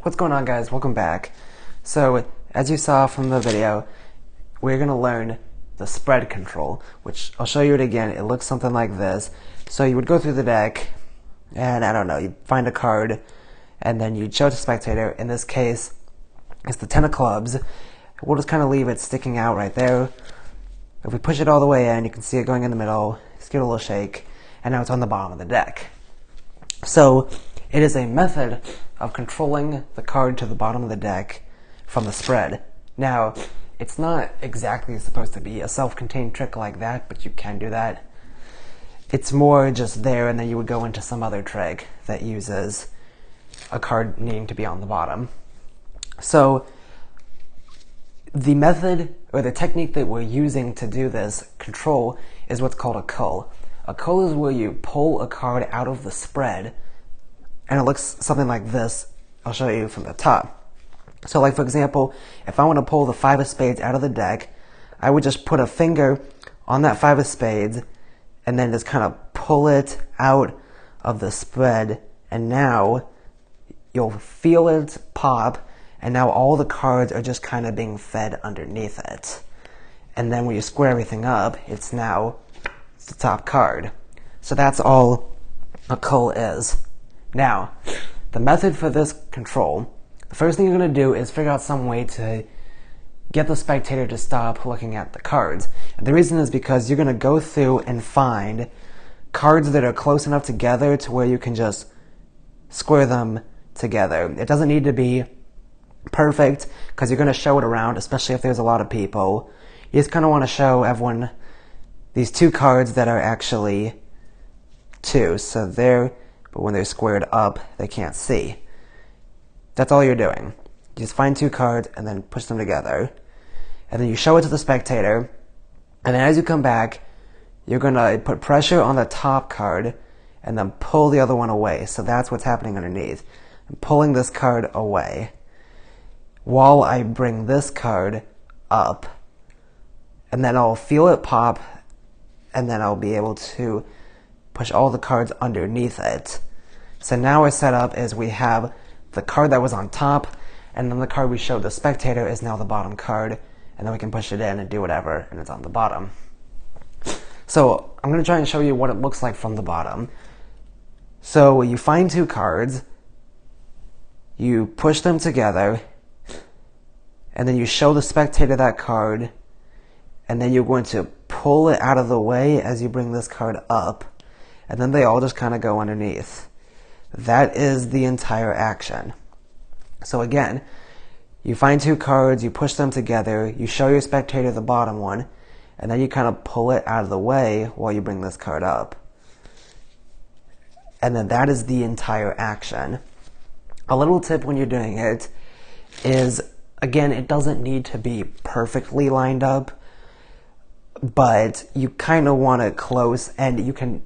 What's going on, guys? Welcome back. So, as you saw from the video, we're going to learn the spread control, which I'll show you it again. It looks something like this. So you would go through the deck, and I don't know, you find a card, and then you'd show it to the spectator. In this case, it's the 10 of clubs. We'll just kind of leave it sticking out right there. If we push it all the way in, you can see it going in the middle, just give it a little shake, and now it's on the bottom of the deck. So, it is a method of controlling the card to the bottom of the deck from the spread. Now, it's not exactly supposed to be a self-contained trick like that, but you can do that. It's more just there, and then you would go into some other trick that uses a card needing to be on the bottom. So, the method or the technique that we're using to do this control is what's called a cull. A cull is where you pull a card out of the spread, and it looks something like this. I'll show you from the top. So like, for example, if I want to pull the 5 of spades out of the deck, I would just put a finger on that 5 of spades and then just kind of pull it out of the spread, and now you'll feel it pop, and now all the cards are just kind of being fed underneath it. And then when you square everything up, it's the top card. So that's all a cull is. Now, the method for this control, the first thing you're going to do is figure out some way to get the spectator to stop looking at the cards. And the reason is because you're going to go through and find cards that are close enough together to where you can just square them together. It doesn't need to be perfect, because you're going to show it around, especially if there's a lot of people. You just kind of want to show everyone these 2 cards that are actually 2. So but when they're squared up, they can't see. That's all you're doing. You just find 2 cards and then push them together. And then you show it to the spectator. And then as you come back, you're going to put pressure on the top card and then pull the other one away. So that's what's happening underneath. I'm pulling this card away while I bring this card up. And then I'll feel it pop, and then I'll be able to push all the cards underneath it. So now our setup is we have the card that was on top, and then the card we showed the spectator is now the bottom card, and then we can push it in and do whatever, and it's on the bottom. So I'm going to try and show you what it looks like from the bottom. So you find 2 cards, you push them together, and then you show the spectator that card, and then you're going to pull it out of the way as you bring this card up, and then they all just kind of go underneath. That is the entire action. So again, you find 2 cards, you push them together, you show your spectator the bottom one, and then you kind of pull it out of the way while you bring this card up. And then that is the entire action. A little tip when you're doing it is, again, it doesn't need to be perfectly lined up, but you kind of want it close, and you can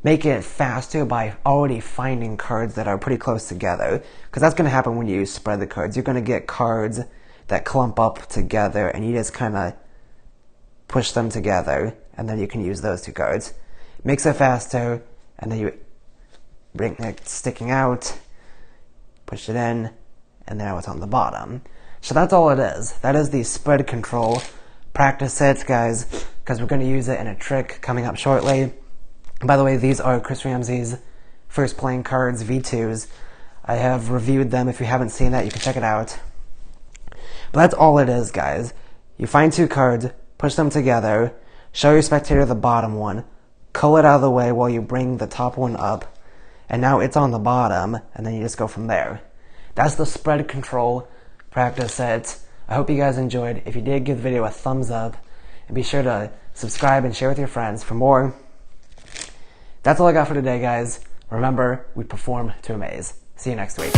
make it faster by already finding cards that are pretty close together, because that's going to happen when you spread the cards. You're going to get cards that clump up together, and you just kind of push them together, and then you can use those 2 cards. Makes it faster, and then you bring it sticking out, push it in, and now it's on the bottom. So that's all it is. That is the spread control. Practice it, guys, because we're going to use it in a trick coming up shortly. By the way, these are Chris Ramsey's first playing cards, V2s. I have reviewed them. If you haven't seen that, you can check it out. But that's all it is, guys. You find 2 cards, push them together, show your spectator the bottom one, cull it out of the way while you bring the top one up, and now it's on the bottom, and then you just go from there. That's the spread control. Practice it. I hope you guys enjoyed. If you did, give the video a thumbs up, and be sure to subscribe and share with your friends for more. That's all I got for today, guys. Remember, we perform to amaze. See you next week.